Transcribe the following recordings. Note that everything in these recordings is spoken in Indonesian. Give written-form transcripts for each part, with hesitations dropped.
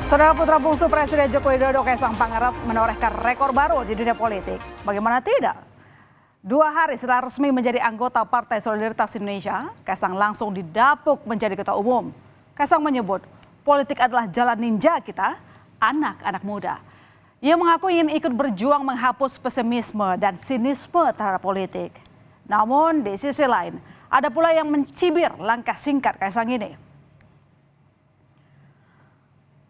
Saudara putra bungsu Presiden Joko Widodo Kaisang Pangarep menorehkan rekor baru di dunia politik. Bagaimana tidak? 2 hari setelah resmi menjadi anggota Partai Solidaritas Indonesia, Kaisang langsung didapuk menjadi ketua umum. Kaisang menyebut, politik adalah jalan ninja kita, anak-anak muda. Ia mengaku ingin ikut berjuang menghapus pesimisme dan sinisme terhadap politik. Namun di sisi lain, ada pula yang mencibir langkah singkat Kaisang ini.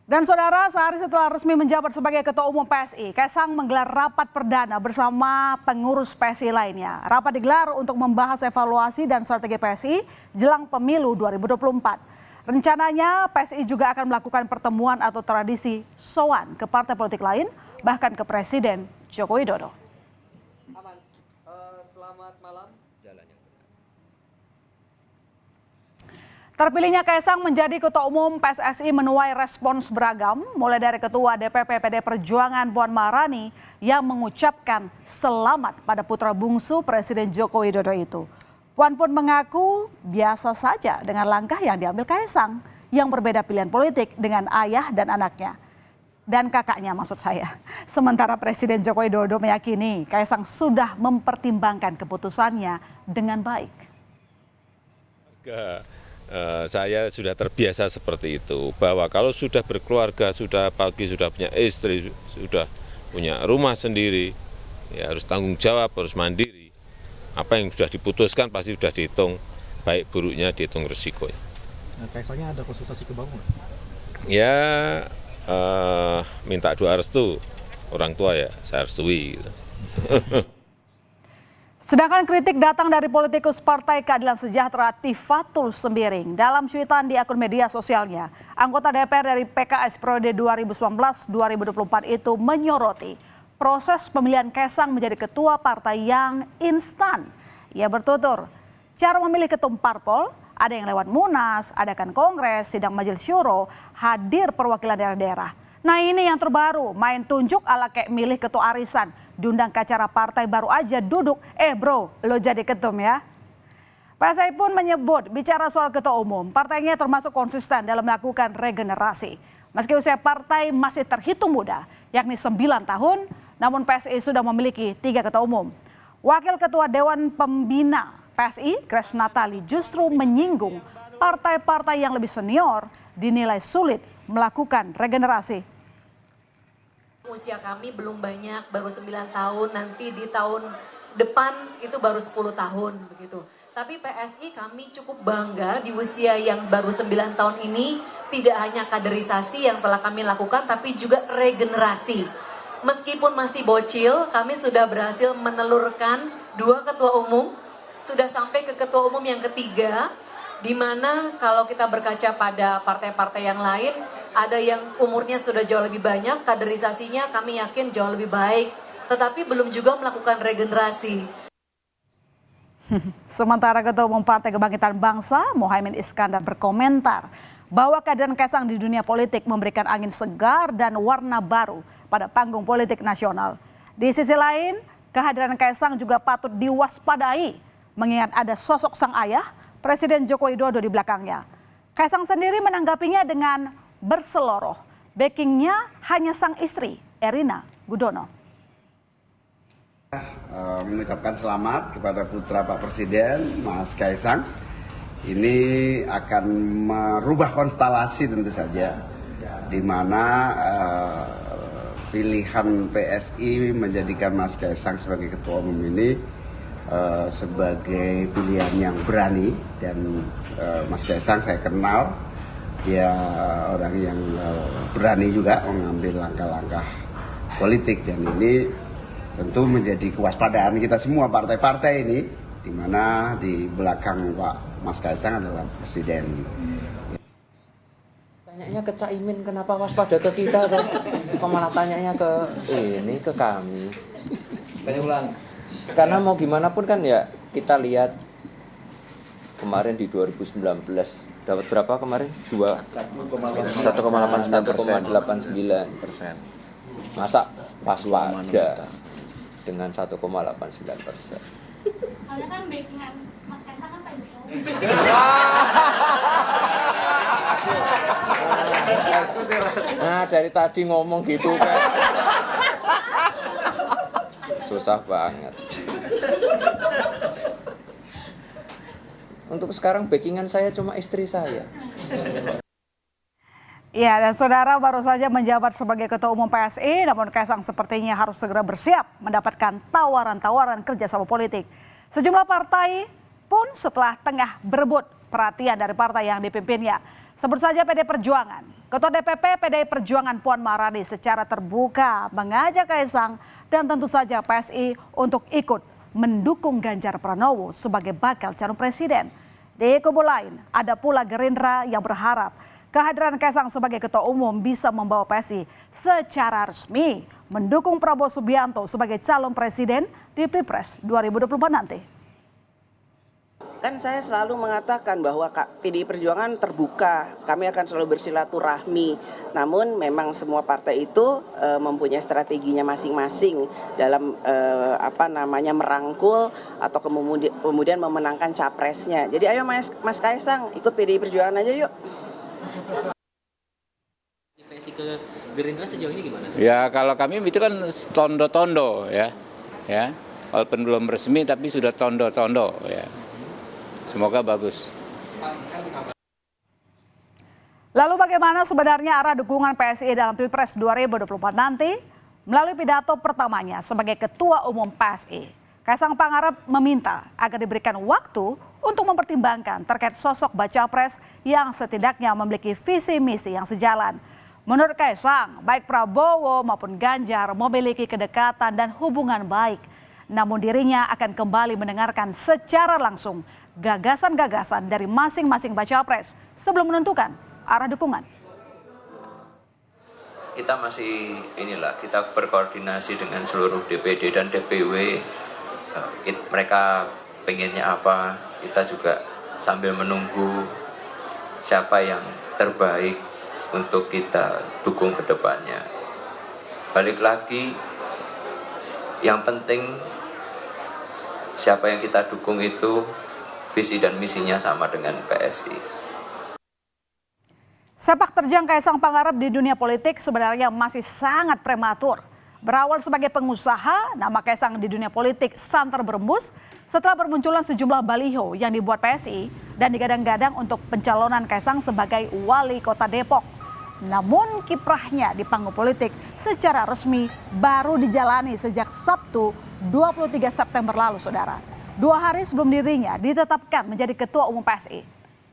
Dan saudara, sehari setelah resmi menjabat sebagai Ketua Umum PSI, Kaisang menggelar rapat perdana bersama pengurus PSI lainnya. Rapat digelar untuk membahas evaluasi dan strategi PSI jelang pemilu 2024. Rencananya PSI juga akan melakukan pertemuan atau tradisi sowan ke partai politik lain, bahkan ke Presiden Joko Widodo. Selamat malam. Terpilihnya Kaisang menjadi Ketua Umum PSSI menuai respons beragam, mulai dari Ketua DPP PD Perjuangan Puan Maharani yang mengucapkan selamat pada putra bungsu Presiden Joko Widodo itu. Puan pun mengaku biasa saja dengan langkah yang diambil Kaisang, yang berbeda pilihan politik dengan ayah dan anaknya. Dan kakaknya maksud saya. Sementara Presiden Joko Widodo meyakini Kaisang sudah mempertimbangkan keputusannya dengan baik. Saya sudah terbiasa seperti itu, bahwa kalau sudah berkeluarga, sudah pagi, sudah punya istri, sudah punya rumah sendiri, ya harus tanggung jawab, harus mandiri. Apa yang sudah diputuskan pasti sudah dihitung, baik buruknya dihitung risikonya. Nah, Kaisangnya ada konsultasi ke Bawang? Ya, minta doa restu orang tua ya, saya restui. Gitu. Sedangkan kritik datang dari politikus Partai Keadilan Sejahtera Tifatul Sembiring. Dalam cuitan di akun media sosialnya, anggota DPR dari PKS periode 2019-2024 itu menyoroti proses pemilihan Kaisang menjadi ketua partai yang instan. Ia bertutur, cara memilih ketum parpol, ada yang lewat Munas, adakan kongres, sidang majelis syuro, hadir perwakilan daerah-daerah. Nah ini yang terbaru, main tunjuk ala kayak milih ketua arisan. Diundang ke acara partai baru aja duduk, bro, lo jadi ketum ya. PSI pun menyebut bicara soal ketua umum, partainya termasuk konsisten dalam melakukan regenerasi. Meski usia partai masih terhitung muda, yakni 9 tahun, namun PSI sudah memiliki 3 ketua umum. Wakil Ketua Dewan Pembina PSI, Grace Natali, justru menyinggung partai-partai yang lebih senior dinilai sulit melakukan regenerasi. Usia kami belum banyak, baru 9 tahun, nanti di tahun depan itu baru 10 tahun begitu. Tapi PSI kami cukup bangga di usia yang baru 9 tahun ini tidak hanya kaderisasi yang telah kami lakukan tapi juga regenerasi. Meskipun masih bocil, kami sudah berhasil menelurkan 2 ketua umum, sudah sampai ke ketua umum yang ketiga, di mana kalau kita berkaca pada partai-partai yang lain, ada yang umurnya sudah jauh lebih banyak, kaderisasinya kami yakin jauh lebih baik, tetapi belum juga melakukan regenerasi. Sementara Ketua Umum Partai Kebangkitan Bangsa, Muhaimin Iskandar berkomentar bahwa kehadiran Kaisang di dunia politik memberikan angin segar dan warna baru pada panggung politik nasional. Di sisi lain, kehadiran Kaisang juga patut diwaspadai, mengingat ada sosok sang ayah, Presiden Joko Widodo di belakangnya. Kaisang sendiri menanggapinya dengan berseloroh. Backingnya hanya sang istri, Erina Gudono. Mengucapkan selamat kepada putra Pak Presiden, Mas Kaisang. Ini akan merubah konstelasi tentu saja, di mana pilihan PSI menjadikan Mas Kaisang sebagai ketua umum ini sebagai pilihan yang berani. Dan Mas Kaisang saya kenal, dia orang yang berani juga mengambil langkah-langkah politik, dan ini tentu menjadi kewaspadaan kita semua partai-partai ini, di mana di belakang Pak Mas Kaisang adalah Presiden. Tanyanya ke Caimin, kenapa waspada ke kita kan? Kok malah tanyanya ke ini, ke kami. Tanya ulang. Karena mau gimana pun kan ya, kita lihat kemarin di 2019 dapat berapa kemarin? 1,89%. Masa waspada dengan 1,89%. Soalnya kan backingan Mas Kaisang kan Pak Jokowi. Nah, dari tadi ngomong gitu kan. Susah banget. Untuk sekarang backingan saya cuma istri saya. Ya, dan saudara baru saja menjabat sebagai Ketua Umum PSI, namun Kaisang sepertinya harus segera bersiap mendapatkan tawaran-tawaran kerjasama politik. Sejumlah partai pun setelah tengah berebut perhatian dari partai yang dipimpinnya. Sebut saja PDI Perjuangan. Ketua DPP PDI Perjuangan Puan Maharani secara terbuka mengajak Kaisang dan tentu saja PSI untuk ikut mendukung Ganjar Pranowo sebagai bakal calon presiden. Di kubu lain, ada pula Gerindra yang berharap kehadiran Kaisang sebagai Ketua Umum bisa membawa PSI secara resmi mendukung Prabowo Subianto sebagai calon presiden di Pilpres 2024 nanti. Kan saya selalu mengatakan bahwa PDI Perjuangan terbuka, kami akan selalu bersilaturahmi. Namun memang semua partai itu mempunyai strateginya masing-masing dalam merangkul atau kemudian memenangkan capresnya. Jadi ayo Mas Kaisang ikut PDI Perjuangan aja yuk. Ke Gerindra sejauh ini gimana? Ya kalau kami itu kan tondo-tondo ya, walaupun belum resmi tapi sudah tondo-tondo ya. Semoga bagus. Lalu bagaimana sebenarnya arah dukungan PSI dalam Pilpres 2024 nanti? Melalui pidato pertamanya sebagai Ketua Umum PSI, Kaisang Pangarep meminta agar diberikan waktu untuk mempertimbangkan terkait sosok baca pres yang setidaknya memiliki visi misi yang sejalan. Menurut Kaisang, baik Prabowo maupun Ganjar memiliki kedekatan dan hubungan baik. Namun dirinya akan kembali mendengarkan secara langsung gagasan-gagasan dari masing-masing baca pres sebelum menentukan arah dukungan. Kita masih kita berkoordinasi dengan seluruh DPD dan DPW. Mereka pengennya apa, kita juga sambil menunggu siapa yang terbaik untuk kita dukung ke depannya. Balik lagi, yang penting siapa yang kita dukung itu visi dan misinya sama dengan PSI. Sepak terjang Kaisang Pangarep di dunia politik sebenarnya masih sangat prematur. Berawal sebagai pengusaha, nama Kaisang di dunia politik santer berembus setelah bermunculan sejumlah baliho yang dibuat PSI dan digadang-gadang untuk pencalonan Kaisang sebagai wali kota Depok. Namun kiprahnya di panggung politik secara resmi baru dijalani sejak Sabtu 23 September lalu, saudara. 2 hari sebelum dirinya ditetapkan menjadi Ketua Umum PSI.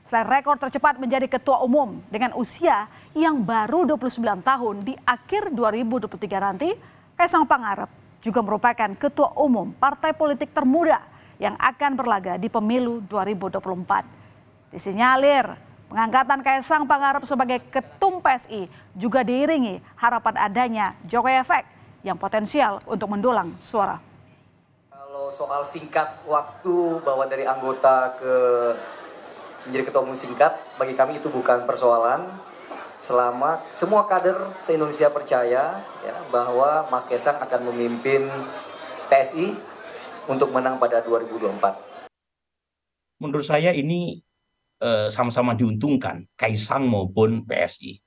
Selain rekor tercepat menjadi Ketua Umum dengan usia yang baru 29 tahun di akhir 2023 nanti, Kaisang Pangarep juga merupakan Ketua Umum partai politik termuda yang akan berlaga di pemilu 2024. Disinyalir pengangkatan Kaisang Pangarep sebagai Ketum PSI juga diiringi harapan adanya Jokowi Efek yang potensial untuk mendulang suara. Kalau soal singkat waktu bahwa dari anggota ke menjadi ketua umum singkat, bagi kami itu bukan persoalan. Selama semua kader se-Indonesia percaya ya, bahwa Mas Kaisang akan memimpin PSI untuk menang pada 2024. Menurut saya ini sama-sama diuntungkan, Kaisang maupun PSI.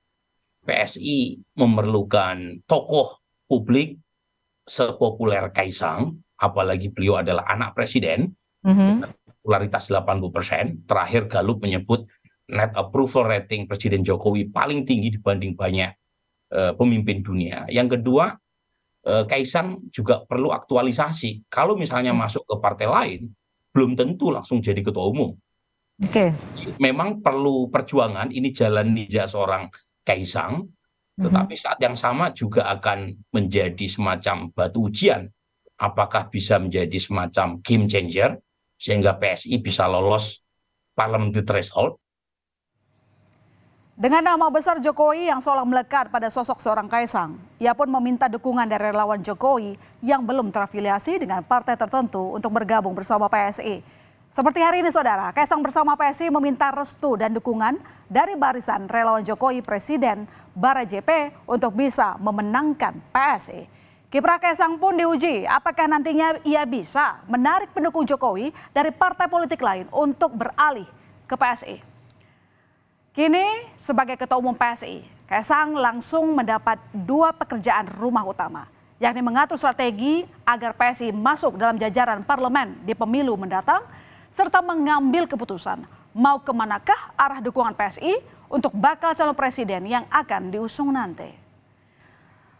PSI memerlukan tokoh publik sepopuler Kaisang, apalagi beliau adalah anak presiden, popularitas 80%. Terakhir Gallup menyebut net approval rating Presiden Jokowi paling tinggi dibanding banyak pemimpin dunia. Yang kedua, Kaisang juga perlu aktualisasi. Kalau misalnya masuk ke partai lain, belum tentu langsung jadi ketua umum. Memang perlu perjuangan, ini jalan ninja seorang Kaisang, tetapi saat yang sama juga akan menjadi semacam batu ujian. Apakah bisa menjadi semacam game changer, sehingga PSI bisa lolos parliamentary threshold. Dengan nama besar Jokowi yang seolah melekat pada sosok seorang Kaisang, ia pun meminta dukungan dari relawan Jokowi yang belum terafiliasi dengan partai tertentu untuk bergabung bersama PSI. Seperti hari ini, saudara, Kaisang bersama PSI meminta restu dan dukungan dari barisan relawan Jokowi Presiden Bara JP untuk bisa memenangkan PSI. Kiprah Kaisang pun diuji, apakah nantinya ia bisa menarik pendukung Jokowi dari partai politik lain untuk beralih ke PSI. Kini sebagai Ketua Umum PSI, Kaisang langsung mendapat 2 pekerjaan rumah utama, yakni mengatur strategi agar PSI masuk dalam jajaran parlemen di pemilu mendatang, serta mengambil keputusan mau kemanakah arah dukungan PSI untuk bakal calon presiden yang akan diusung nanti.